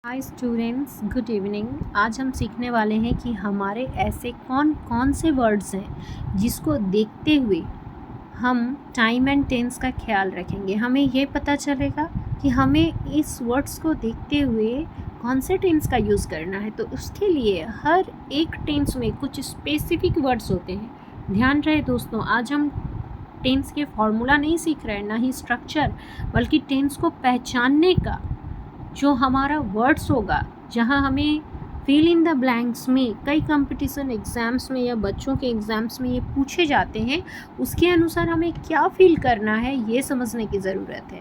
Hi students, good evening. आज हम सीखने वाले हैं कि हमारे ऐसे कौन कौन से वर्ड्स हैं जिसको देखते हुए हम टाइम एंड टेंस का ख्याल रखेंगे। हमें ये पता चलेगा कि हमें इस वर्ड्स को देखते हुए कौन से टेंस का यूज़ करना है। तो उसके लिए हर एक टेंस में कुछ स्पेसिफिक वर्ड्स होते हैं। ध्यान रहे दोस्तों, आज हम टेंस के फॉर्मूला नहीं सीख रहे हैं, ना ही स्ट्रक्चर, बल्कि टेंस को पहचानने का जो हमारा वर्ड्स होगा, जहाँ हमें फिल इन द ब्लैंक्स में कई कंपटीशन एग्ज़ाम्स में या बच्चों के एग्ज़ाम्स में ये पूछे जाते हैं, उसके अनुसार हमें क्या फील करना है ये समझने की ज़रूरत है।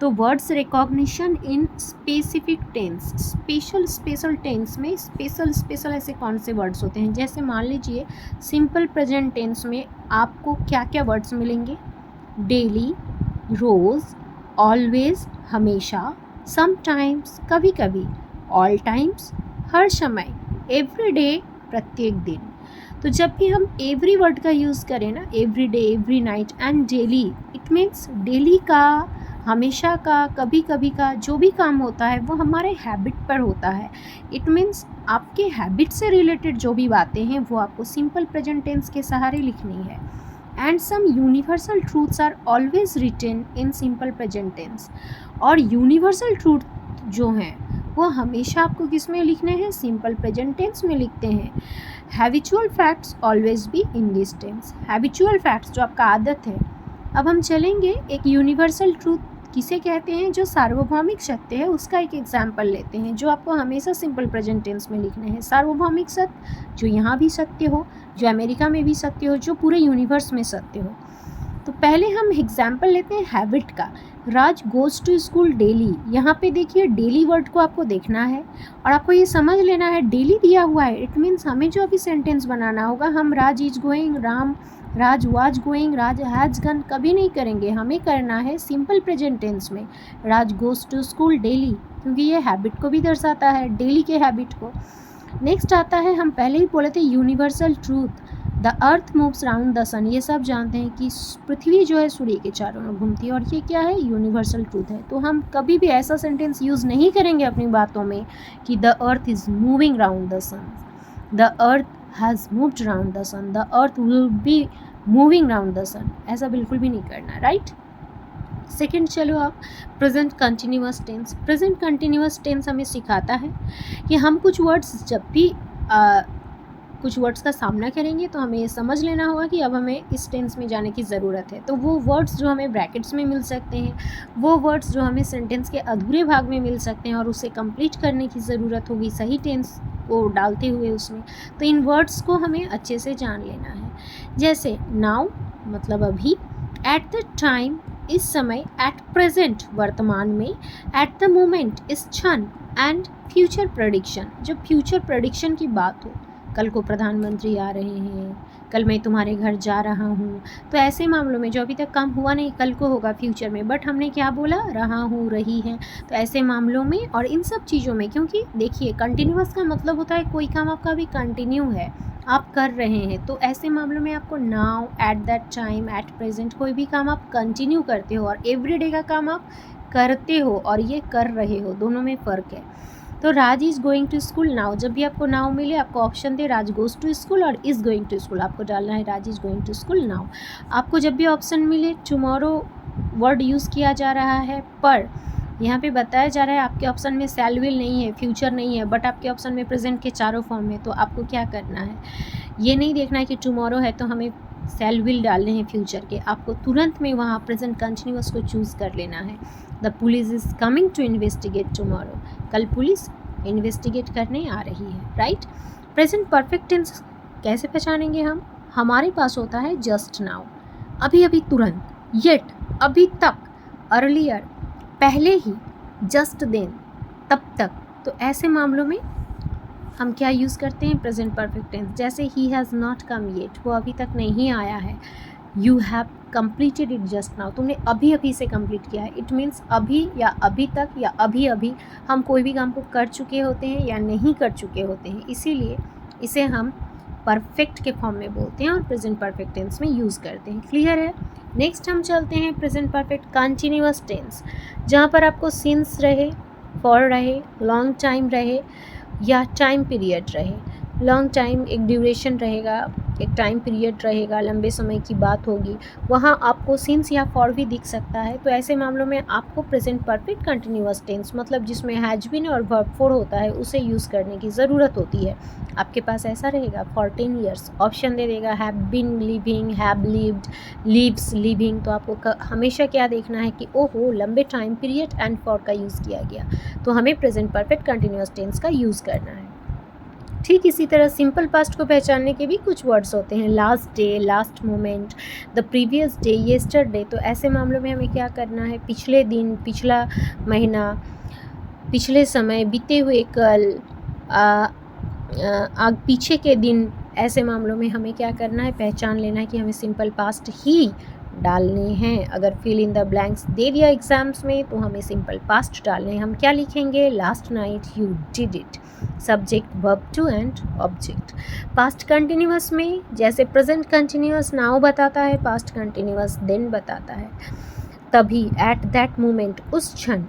तो words recognition in specific tense, special tense में स्पेशल ऐसे कौन से वर्ड्स होते हैं। जैसे मान लीजिए सिंपल प्रेजेंट टेंस में आपको क्या क्या वर्ड्स मिलेंगे? डेली, रोज़, ऑलवेज हमेशा, समटाइम्स कभी कभी, ऑल टाइम्स हर समय, एवरी डे प्रत्येक दिन। तो जब भी हम एवरी वर्ड का यूज़ करें ना, every day, every night and daily, it means daily का, हमेशा का, कभी कभी का जो भी काम होता है वो हमारे हैबिट पर होता है। इट मीन्स आपके हैबिट से रिलेटेड जो भी बातें हैं वो आपको सिंपल प्रेजेंट टेंस के सहारे लिखनी है। And some universal truths are always written in simple present tense. और यूनिवर्सल ट्रूथ जो हैं वो हमेशा आपको किस में लिखने हैं? सिंपल प्रेजेंट टेंस में लिखते हैं। Habitual facts always be in this tense. Habitual facts जो आपका आदत है। अब हम चलेंगे एक यूनिवर्सल ट्रूथ किसे कहते हैं, जो सार्वभौमिक सत्य है, उसका एक एग्जाम्पल लेते हैं जो आपको हमेशा सिंपल प्रेजेंट टेंस में लिखने हैं। सार्वभौमिक सत्य जो यहाँ भी सत्य हो, जो अमेरिका में भी सत्य हो, जो पूरे यूनिवर्स में सत्य हो। तो पहले हम एग्जाम्पल लेते हैं हैबिट का। राज गोज़ टू स्कूल डेली। यहाँ पे देखिए डेली वर्ड को आपको देखना है और आपको ये समझ लेना है डेली दिया हुआ है। इट मीन्स हमें जो अभी सेंटेंस बनाना होगा, हम Raj is going, Raj was going, Raj has gone कभी नहीं करेंगे। हमें करना है सिंपल प्रेजेंट टेंस में राज गोज़ टू स्कूल डेली, क्योंकि ये हैबिट को भी दर्शाता है, डेली के हैबिट को। नेक्स्ट आता है, हम पहले ही बोले थे universal truth, the earth moves round the sun. ये सब जानते हैं कि पृथ्वी जो है सूर्य के चारों ओर घूमती है, और ये क्या है? यूनिवर्सल ट्रूथ है। तो हम कभी भी ऐसा सेंटेंस यूज़ नहीं करेंगे अपनी बातों में कि the earth is moving round the sun, the earth has moved round the sun, the earth will be moving round the sun. ऐसा बिल्कुल भी नहीं करना, राइट। सेकेंड चलो आप present continuous tense. Present continuous tense हमें सिखाता है कि हम कुछ वर्ड्स जब भी कुछ वर्ड्स का सामना करेंगे तो हमें ये समझ लेना होगा कि अब हमें इस टेंस में जाने की ज़रूरत है। तो वो वर्ड्स जो हमें ब्रैकेट्स में मिल सकते हैं, वो वर्ड्स जो हमें सेंटेंस के अधूरे भाग में मिल सकते हैं और उसे कंप्लीट करने की ज़रूरत होगी सही टेंस को डालते हुए उसमें, तो इन वर्ड्स को हमें अच्छे से जान लेना है। जैसे नाउ मतलब अभी, एट द टाइम इस समय, एट प्रेजेंट वर्तमान में, एट द मोमेंट इस क्षण, एंड फ्यूचर प्रेडिक्शन जब फ्यूचर प्रेडिक्शन की बात हो, कल को प्रधानमंत्री आ रहे हैं, कल मैं तुम्हारे घर जा रहा हूँ, तो ऐसे मामलों में जो अभी तक काम हुआ नहीं कल को होगा फ्यूचर में, बट हमने क्या बोला? रहा हूँ, रही है। तो ऐसे मामलों में और इन सब चीज़ों में, क्योंकि देखिए कंटिन्यूअस का मतलब होता है कोई काम आपका अभी कंटिन्यू है, आप कर रहे हैं, तो ऐसे मामलों में आपको now, at that time, at present, कोई भी काम आप कंटिन्यू करते हो और एवरीडे का काम आप करते हो और ये कर रहे हो, दोनों में फ़र्क है। तो Raj is going to school now, जब भी आपको नाउ मिले आपको ऑप्शन दे राज गोज़ टू स्कूल और इज़ गोइंग टू स्कूल, आपको डालना है Raj is going to school now. आपको जब भी ऑप्शन मिले टुमारो वर्ड यूज़ किया जा रहा है, पर यहाँ पे बताया जा रहा है आपके ऑप्शन में शैल विल नहीं है, फ्यूचर नहीं है, बट आपके ऑप्शन में प्रेजेंट के चारों फॉर्म है। तो आपको क्या करना है, ये नहीं देखना है कि टुमारो है तो हमें शैल विल डालने हैं फ्यूचर के, आपको तुरंत में वहाँ प्रेजेंट कंटिन्यूअस को चूज़ कर लेना है। The police is coming to investigate tomorrow, कल पुलिस इन्वेस्टिगेट करने आ रही है, राइट। प्रेजेंट परफेक्ट टेंस कैसे पहचानेंगे हम? हमारे पास होता है जस्ट नाउ, अभी अभी, तुरंत, येट अभी तक, अर्लियर पहले ही, जस्ट देन तब तक। तो ऐसे मामलों में हम क्या यूज़ करते हैं? Present perfect tense. जैसे he has not come yet, वो अभी तक नहीं आया है। You have completed it just now, तुमने अभी अभी से कंप्लीट किया है। इट मीन्स अभी या अभी तक या अभी अभी हम कोई भी काम को कर चुके होते हैं या नहीं कर चुके होते हैं, इसीलिए इसे हम परफेक्ट के फॉर्म में बोलते हैं और प्रेजेंट परफेक्ट टेंस में यूज़ करते हैं। क्लियर है? नेक्स्ट हम चलते हैं प्रेजेंट परफेक्ट कंटिन्यूअस टेंस, जहाँ पर आपको सिंस रहे, फॉर रहे, लॉन्ग टाइम रहे या टाइम पीरियड रहे। लॉन्ग टाइम एक ड्यूरेशन रहेगा, एक टाइम पीरियड रहेगा, लंबे समय की बात होगी, वहाँ आपको सिंस या फॉर भी दिख सकता है। तो ऐसे मामलों में आपको प्रेजेंट परफेक्ट कंटिन्यूअस टेंस मतलब जिसमें हैज बीन और वर्ब फोर होता है उसे यूज़ करने की ज़रूरत होती है। आपके पास ऐसा रहेगा फॉर 10 ईयर्स, ऑप्शन दे देगा have been living, have lived, lives, living. तो आपको हमेशा क्या देखना है कि ओहो लंबे टाइम पीरियड एंड फॉर का यूज़ किया गया, तो हमें प्रेजेंट परफेक्ट कंटिन्यूअस टेंस का यूज़ करना है। ठीक इसी तरह सिंपल पास्ट को पहचानने के भी कुछ वर्ड्स होते हैं, last day, last moment, the previous day, yesterday. तो ऐसे मामलों में हमें क्या करना है, पिछले दिन, पिछला महीना, पिछले समय, बीते हुए कल, पीछे के दिन। ऐसे मामलों में हमें क्या करना है, पहचान लेना है कि हमें सिंपल पास्ट ही डालने हैं। अगर फिल इन द ब्लैंक्स दे दिया एग्जाम्स में तो हमें सिंपल पास्ट डालने हैं। हम क्या लिखेंगे, last night you did it, subject verb two and object. Past continuous में जैसे प्रेजेंट कंटिन्यूअस नाउ बताता है, पास्ट कंटिन्यूअस देन बताता है। तभी, एट दैट मोमेंट, उस क्षण,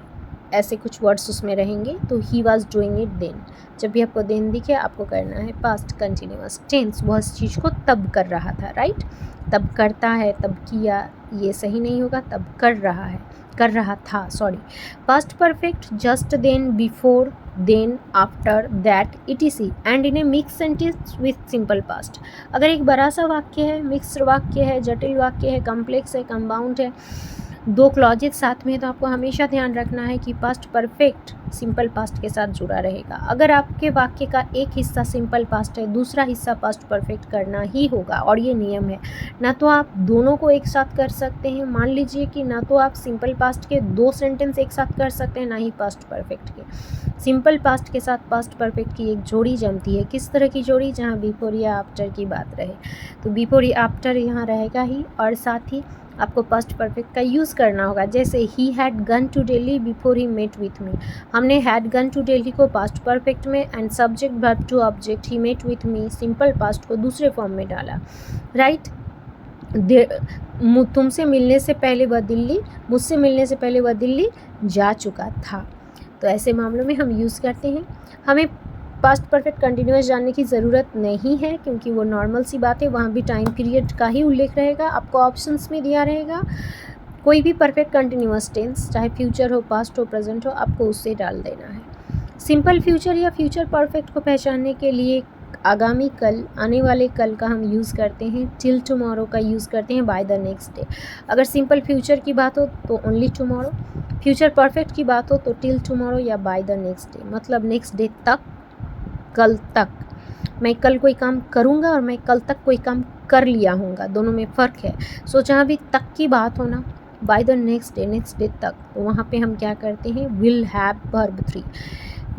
ऐसे कुछ वर्ड्स उसमें रहेंगे। तो he was doing it then, जब भी आपको देन दिखे आपको करना है पास्ट कंटिन्यूअस टेंस, वह इस चीज़ को तब कर रहा था, राइट। तब करता है, तब किया, ये सही नहीं होगा, तब कर रहा है, कर रहा था, sorry. Past perfect just then, before, then, after, that, etc and in a mix sentence with simple past. अगर एक बड़ा सा वाक्य है, मिक्स्ड वाक्य है, जटिल वाक्य है, कम्प्लेक्स है, कंपाउंड है, दो क्लॉजेज साथ में है, तो आपको हमेशा ध्यान रखना है कि पास्ट परफेक्ट सिंपल पास्ट के साथ जुड़ा रहेगा। अगर आपके वाक्य का एक हिस्सा सिंपल पास्ट है, दूसरा हिस्सा पास्ट परफेक्ट करना ही होगा, और ये नियम है। ना तो आप दोनों को एक साथ कर सकते हैं, मान लीजिए कि ना तो आप सिंपल पास्ट के 2 सेंटेंस एक साथ कर सकते हैं, ना ही पास्ट परफेक्ट के। सिंपल पास्ट के साथ पास्ट परफेक्ट की एक जोड़ी जमती है। किस तरह की जोड़ी, जहाँ बिफोर या आफ्टर की बात रहे, तो बिफोर या आफ्टर यहाँ रहेगा ही, और साथ ही आपको पास्ट परफेक्ट का यूज़ करना होगा। जैसे he had gone to Delhi before he met with me, हमने हैड गन टू दिल्ली को पास्ट परफेक्ट में and subject verb two object he met with me simple past को दूसरे फॉर्म में डाला, राइट। तुमसे मिलने से पहले वह दिल्ली, मुझसे मिलने से पहले वह दिल्ली जा चुका था। तो ऐसे मामलों में हम यूज़ करते हैं। हमें पास्ट परफेक्ट कंटिन्यूअस जानने की ज़रूरत नहीं है, क्योंकि वो नॉर्मल सी बात है, वहाँ भी टाइम पीरियड का ही उल्लेख रहेगा। आपको ऑप्शंस में दिया रहेगा, कोई भी परफेक्ट कंटिन्यूअस टेंस, चाहे फ्यूचर हो, पास्ट हो, प्रेजेंट हो, आपको उससे डाल देना है। सिंपल फ्यूचर या फ्यूचर परफेक्ट को पहचानने के लिए आगामी कल, आने वाले कल का हम यूज़ करते हैं, टिल टुमारो का यूज़ करते हैं, बाय द नेक्स्ट डे। अगर सिंपल फ्यूचर की बात हो तो ओनली टुमारो, फ्यूचर परफेक्ट की बात हो तो टिल टुमारो या बाय द नेक्स्ट डे, मतलब नेक्स्ट डे तक, कल तक। मैं कल कोई काम करूँगा और मैं कल तक कोई काम कर लिया हूँगा, दोनों में फ़र्क है। सो जहाँ भी तक की बात हो ना, बाय द नेक्स्ट डे तक, तो वहाँ पे हम क्या करते हैं, विल हैव वर्ब 3,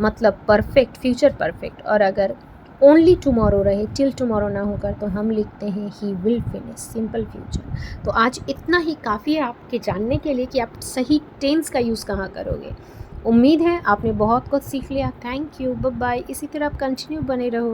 मतलब परफेक्ट, फ्यूचर परफेक्ट। और अगर ओनली टुमारो रहे, टिल टुमारो ना होकर, तो हम लिखते हैं he will finish, simple future. तो आज इतना ही काफ़ी है आपके जानने के लिए कि आप सही टेंस का यूज़ कहाँ करोगे। उम्मीद है आपने बहुत कुछ सीख लिया। Thank you, bye bye. इसी तरह आप कंटिन्यू बने रहो।